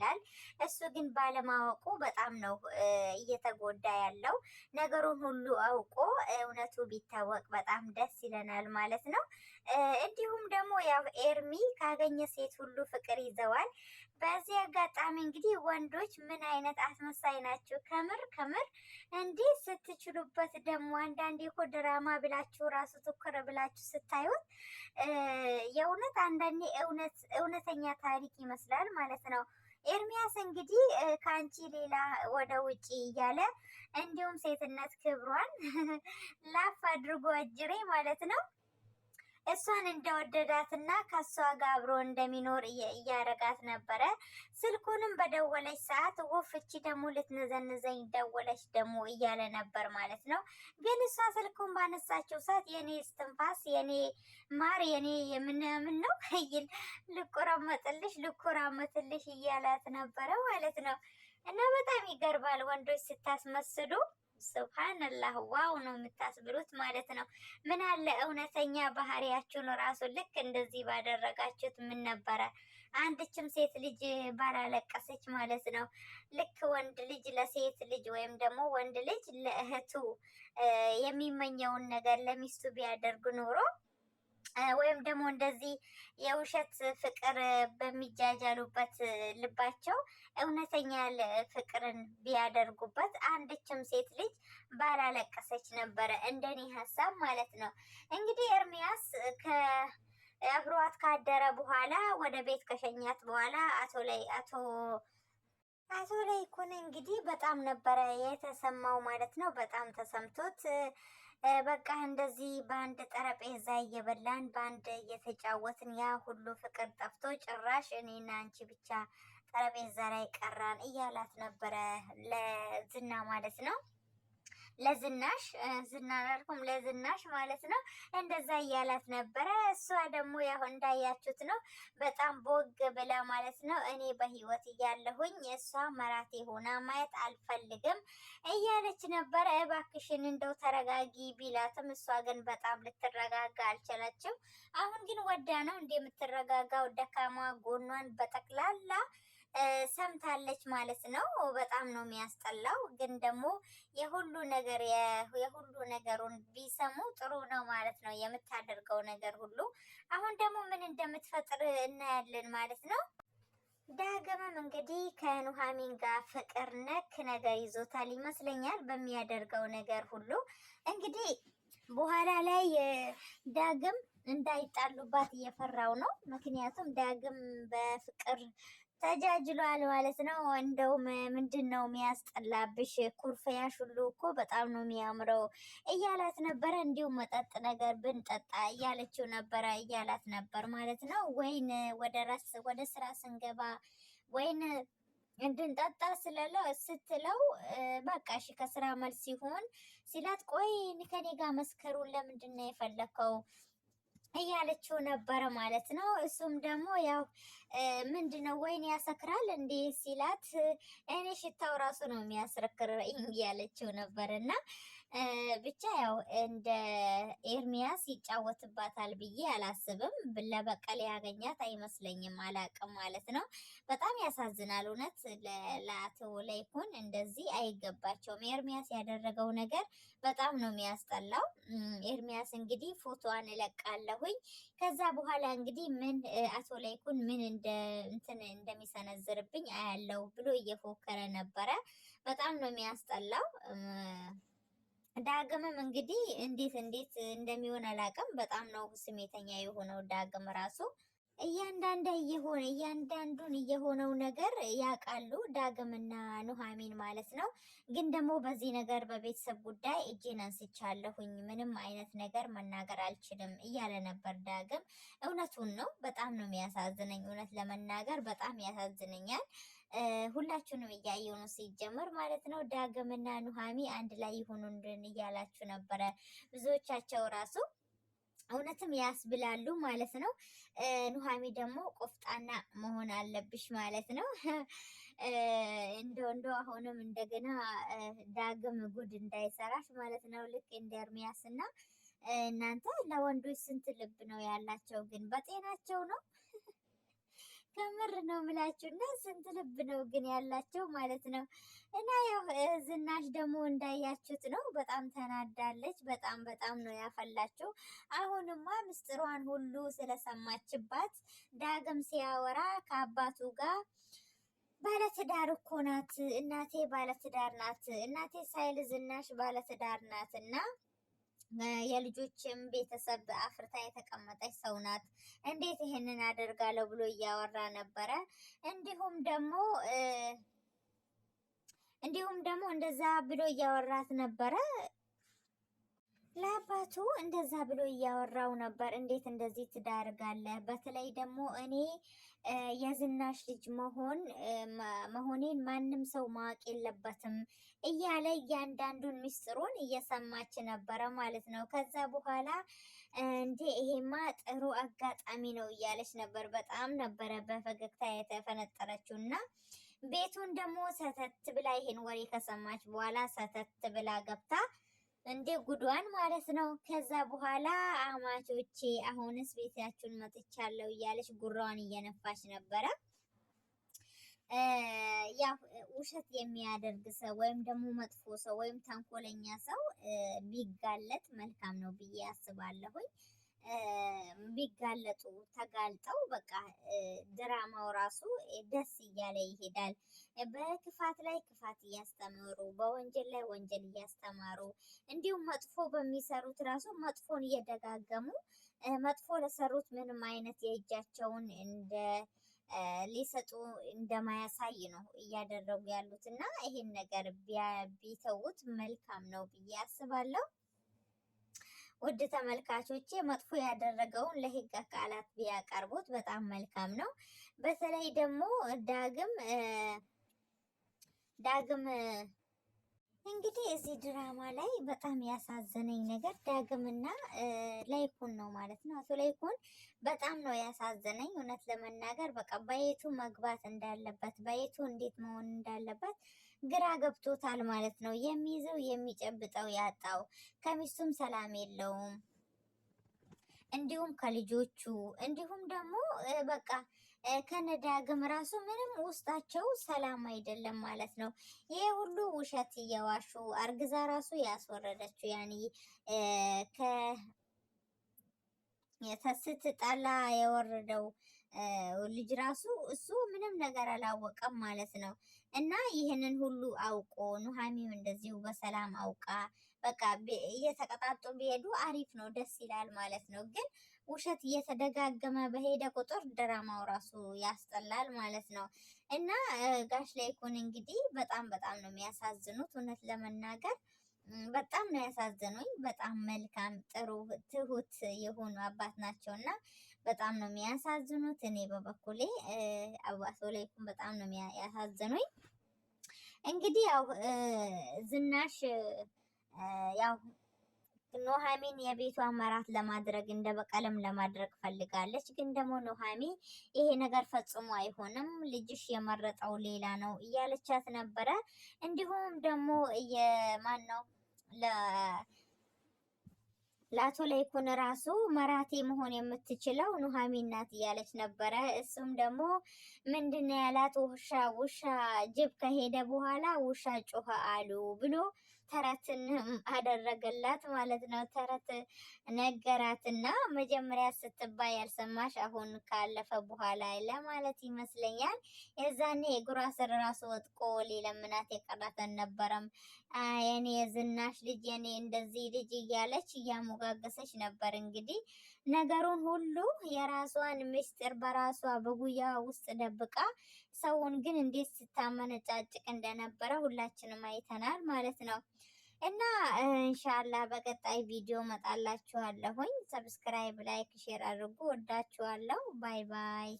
ይላል። እሱ ግን ባለማወቁ በጣም ነው እየተጎዳ ያለው። ነገሩን ሁሉ አውቆ እውነቱ ቢታወቅ በጣም ደስ ይለናል ማለት ነው። እንዲሁም ደግሞ ያው ኤርሚ ካገኘ ሴት ሁሉ ፍቅር ይዘዋል። በዚህ አጋጣሚ እንግዲህ ወንዶች ምን አይነት አስመሳይ ናችሁ! ከምር እንዲህ ስትችሉበት ደግሞ አንዳንዴ እኮ ድራማ ብላችሁ ራሱ ትኩር ብላችሁ ስታዩት የእውነት አንዳንዴ እውነተኛ ታሪክ ይመስላል ማለት ነው። ኤርሚያስ እንግዲህ ከአንቺ ሌላ ወደ ውጪ እያለ እንዲሁም ሴትነት ክብሯን ላፍ አድርጎ አጅሬ ማለት ነው እሷን እንደወደዳትና ከሷ ጋር አብሮ እንደሚኖር እያረጋት ነበረ። ስልኩንም በደወለች ሰዓት ወፍቺ ደግሞ ልትነዘንዘኝ ደወለች ደግሞ እያለ ነበር ማለት ነው። ግን እሷ ስልኩን ባነሳችው ሰዓት የኔ እስትንፋስ፣ የኔ ማር፣ የኔ የምናምን ነው ይል ልቆራመጥልሽ እያላት ነበረ ማለት ነው። እና በጣም ይገርባል ወንዶች ስታስመስሉ ሱብሃንአላህ ዋው ነው የምታስብሉት ማለት ነው። ምን አለ እውነተኛ ባህሪያችሁን ራሱ ልክ እንደዚህ ባደረጋችሁት ምን ነበረ አንድችም ሴት ልጅ ባላለቀሰች ማለት ነው። ልክ ወንድ ልጅ ለሴት ልጅ ወይም ደግሞ ወንድ ልጅ ለእህቱ የሚመኘውን ነገር ለሚስቱ ቢያደርግ ኖሮ ወይም ደግሞ እንደዚህ የውሸት ፍቅር በሚጃጃሉበት ልባቸው እውነተኛ ፍቅርን ቢያደርጉበት አንድችም ሴት ልጅ ባላለቀሰች ነበረ፣ እንደኔ ሀሳብ ማለት ነው። እንግዲህ ኤርሚያስ አብሯት ካደረ በኋላ ወደ ቤት ከሸኛት በኋላ አቶ ለይኩን እንግዲህ በጣም ነበረ የተሰማው ማለት ነው። በጣም ተሰምቶት በቃ እንደዚህ በአንድ ጠረጴዛ እየበላን በአንድ እየተጫወትን ያ ሁሉ ፍቅር ጠፍቶ ጭራሽ እኔና አንቺ ብቻ ጠረጴዛ ላይ ቀራን እያላት ነበረ ለዝና ማለት ነው። ለዝናሽ ለዝናሽ ማለት ነው። እንደዛ እያላት ነበረ። እሷ ደግሞ ያው እንዳያችሁት ነው በጣም ቦግ ብላ ማለት ነው እኔ በህይወት እያለሁኝ እሷ መራቴ ሆና ማየት አልፈልግም እያለች ነበረ። እባክሽን እንደው ተረጋጊ ቢላትም እሷ ግን በጣም ልትረጋጋ አልቻለችም። አሁን ግን ወዳ ነው እንደምትረጋጋው ደካማ ጎኗን በጠቅላላ ሰምታለች ማለት ነው። በጣም ነው የሚያስጠላው። ግን ደግሞ የሁሉ ነገሩን ቢሰሙ ጥሩ ነው ማለት ነው የምታደርገው ነገር ሁሉ። አሁን ደግሞ ምን እንደምትፈጥር እናያለን ማለት ነው። ዳግምም እንግዲህ ከኑሐሚን ጋር ፍቅር ነክ ነገር ይዞታል ይመስለኛል በሚያደርገው ነገር ሁሉ። እንግዲህ በኋላ ላይ ዳግም እንዳይጣሉባት እየፈራው ነው። ምክንያቱም ዳግም በፍቅር ተጃጅሏል ማለት ነው። እንደውም ምንድን ነው የሚያስጠላብሽ? ኩርፊያሽ ሁሉ እኮ በጣም ነው የሚያምረው እያላት ነበረ። እንዲሁም መጠጥ ነገር ብንጠጣ እያለችው ነበረ እያላት ነበር ማለት ነው። ወይን ወደ ስራ ስንገባ ወይን እንድንጠጣ ስትለው በቃ እሺ ከስራ መልስ ሲሆን ሲላት ቆይ ከኔ ጋር መስከሩን ለምንድን ነው የፈለከው እያለችው ነበረ ማለት ነው። እሱም ደግሞ ያው ምንድነው ወይን ያሰክራል እንዴ ሲላት እኔ ሽታው ራሱ ነው የሚያስረክረኝ እያለችው ነበር። እና ብቻ ያው እንደ ኤርሚያስ ይጫወትባታል ብዬ አላስብም። ለበቀል ያገኛት አይመስለኝም፣ አላቅም ማለት ነው። በጣም ያሳዝናል እውነት። ለአቶ ለይኩን እንደዚህ አይገባቸውም። ኤርሚያስ ያደረገው ነገር በጣም ነው የሚያስጠላው። ኤርሚያስ እንግዲህ ፎቶዋን እለቃለሁኝ ከዛ በኋላ እንግዲህ ምን አቶ ለይኩን ምን እንደሚሰነዝርብኝ አያለው ብሎ እየፎከረ ነበረ። በጣም ነው የሚያስጠላው። ዳግምም እንግዲህ እንዴት እንደሚሆን አላውቅም። በጣም ነው ስሜተኛ የሆነው ዳግም ራሱ። እያንዳንዱን እየሆነው ነገር ያውቃሉ ዳግምና ኑሐሚን ማለት ነው። ግን ደግሞ በዚህ ነገር በቤተሰብ ጉዳይ እጄን አንስቻለሁኝ፣ ምንም አይነት ነገር መናገር አልችልም እያለ ነበር ዳግም። እውነቱን ነው። በጣም ነው የሚያሳዝነኝ፣ እውነት ለመናገር በጣም ያሳዝነኛል። ሁላችሁንም እያየሁ ነው ሲጀመር ማለት ነው። ዳግምና ኑሐሚ አንድ ላይ ይሆኑልን እያላችሁ ነበረ ብዙዎቻቸው ራሱ እውነትም ያስብላሉ ማለት ነው። ኑሐሚ ደግሞ ቆፍጣና መሆን አለብሽ ማለት ነው። እንደው አሁንም እንደገና ዳግም ጉድ እንዳይሰራሽ ማለት ነው። ልክ እንደ ኤርሚያስ እና እናንተ ለወንዶች ስንት ልብ ነው ያላቸው? ግን በጤናቸው ነው ከምር ነው ምላችሁ እና ስንት ልብ ነው ግን ያላቸው ማለት ነው። እና ያው ዝናሽ ደግሞ እንዳያችሁት ነው በጣም ተናዳለች። በጣም በጣም ነው ያፈላችው። አሁንማ ምስጢሯን ሁሉ ስለሰማችባት ዳግም ሲያወራ ከአባቱ ጋር ባለትዳር እኮ ናት እናቴ፣ ባለትዳር ናት እናቴ ሳይል ዝናሽ ባለትዳር ናት እና የልጆችም ቤተሰብ አፍርታ የተቀመጠች ሰው ናት። እንዴት ይሄንን አደርጋለሁ ብሎ እያወራ ነበረ። እንዲሁም ደግሞ እንደዛ ብሎ እያወራት ነበረ። ለአባቱ እንደዛ ብሎ እያወራው ነበር። እንዴት እንደዚህ ትዳርጋለህ? በተለይ ደግሞ እኔ የዝናሽ ልጅ መሆኔን ማንም ሰው ማወቅ የለበትም እያለ እያንዳንዱን ምስጢሩን እየሰማች ነበረ ማለት ነው። ከዛ በኋላ እንዴ ይሄማ ጥሩ አጋጣሚ ነው እያለች ነበር። በጣም ነበረ በፈገግታ የተፈነጠረችው እና ቤቱን ደግሞ ሰተት ብላ ይሄን ወሬ ከሰማች በኋላ ሰተት ብላ ገብታ እንዴ ጉዷን ማለት ነው። ከዛ በኋላ አማቾቼ አሁንስ ቤታችሁን መጥቻለሁ እያለች ጉራዋን እየነፋች ነበረ። ያው ውሸት የሚያደርግ ሰው ወይም ደግሞ መጥፎ ሰው ወይም ተንኮለኛ ሰው ቢጋለጥ መልካም ነው ብዬ አስባለሁኝ። ቢጋለጡ ተጋልጠው በቃ ድራማው ራሱ ደስ እያለ ይሄዳል። በክፋት ላይ ክፋት እያስተማሩ፣ በወንጀል ላይ ወንጀል እያስተማሩ፣ እንዲሁም መጥፎ በሚሰሩት ራሱ መጥፎን እየደጋገሙ መጥፎ ለሰሩት ምንም አይነት የእጃቸውን እንደ ሊሰጡ እንደማያሳይ ነው እያደረጉ ያሉት እና ይሄን ነገር ቢተውት መልካም ነው ብዬ አስባለሁ። ውድ ተመልካቾቼ መጥፎ ያደረገውን ለህግ አካላት ቢያቀርቡት በጣም መልካም ነው። በተለይ ደግሞ ዳግም እንግዲህ እዚህ ድራማ ላይ በጣም ያሳዘነኝ ነገር ዳግምና ላይኩን ነው ማለት ነው። አቶ ላይኩን በጣም ነው ያሳዘነኝ እውነት ለመናገር በቃ በየቱ መግባት እንዳለበት በየቱ እንዴት መሆን እንዳለበት ግራ ገብቶታል ማለት ነው። የሚይዘው የሚጨብጠው ያጣው፣ ከሚስቱም ሰላም የለውም፣ እንዲሁም ከልጆቹ እንዲሁም ደግሞ በቃ ከነዳግም ራሱ ምንም ውስጣቸው ሰላም አይደለም ማለት ነው። ይሄ ሁሉ ውሸት እየዋሹ አርግዛ ራሱ ያስወረደችው ያኔ ስትጣላ የወረደው ልጅ ራሱ እሱ ምንም ነገር አላወቀም ማለት ነው። እና ይህንን ሁሉ አውቆ ኑሐሚንም እንደዚሁ በሰላም አውቃ በቃ እየተቀጣጡ ቢሄዱ አሪፍ ነው፣ ደስ ይላል ማለት ነው። ግን ውሸት እየተደጋገመ በሄደ ቁጥር ድራማው ራሱ ያስጠላል ማለት ነው። እና ጋሽ ላይኩን እንግዲህ በጣም በጣም ነው የሚያሳዝኑት እውነት ለመናገር በጣም ነው ያሳዘኑኝ። በጣም መልካም ጥሩ ትሁት የሆኑ አባት ናቸው እና በጣም ነው የሚያሳዝኑት። እኔ በበኩሌ አቶ ላይኩን በጣም ነው ያሳዘኑኝ። እንግዲህ ያው ዝናሽ ያው ኑሐሚን የቤቷ አመራት ለማድረግ እንደ በቀልም ለማድረግ ፈልጋለች። ግን ደግሞ ኑሐሚን ይሄ ነገር ፈጽሞ አይሆንም፣ ልጅሽ የመረጠው ሌላ ነው እያለቻት ነበረ። እንዲሁም ደግሞ የማን ነው ለአቶ ላይኩን ራሱ መራቴ መሆን የምትችለው ኑሐሚን ናት እያለች ነበረ። እሱም ደግሞ ምንድነው ያላት ውሻ ጅብ ከሄደ በኋላ ውሻ ጮኸ አሉ ብሎ ተረትን አደረገላት ማለት ነው። ተረት ነገራትና መጀመሪያ ስትባይ ያልሰማሽ አሁን ካለፈ በኋላ ለማለት ይመስለኛል። የዛኔ እግሯ ስር ራሱ ወጥቆ ሊለምናት የቀራተን ነበረም። የኔ የዝናሽ ልጅ የኔ እንደዚህ ልጅ እያለች እያሞጋገሰች ነበር። እንግዲህ ነገሩን ሁሉ የራሷን ምስጢር በራሷ በጉያ ውስጥ ደብቃ ሰውን ግን እንዴት ስታመነጫጭቅ እንደነበረ ሁላችንም አይተናል ማለት ነው። እና ኢንሻአላህ በቀጣይ ቪዲዮ መጣላችኋለሁኝ። ሰብስክራይብ፣ ላይክ፣ ሼር አድርጉ። ወዳችኋለሁ። ባይ ባይ።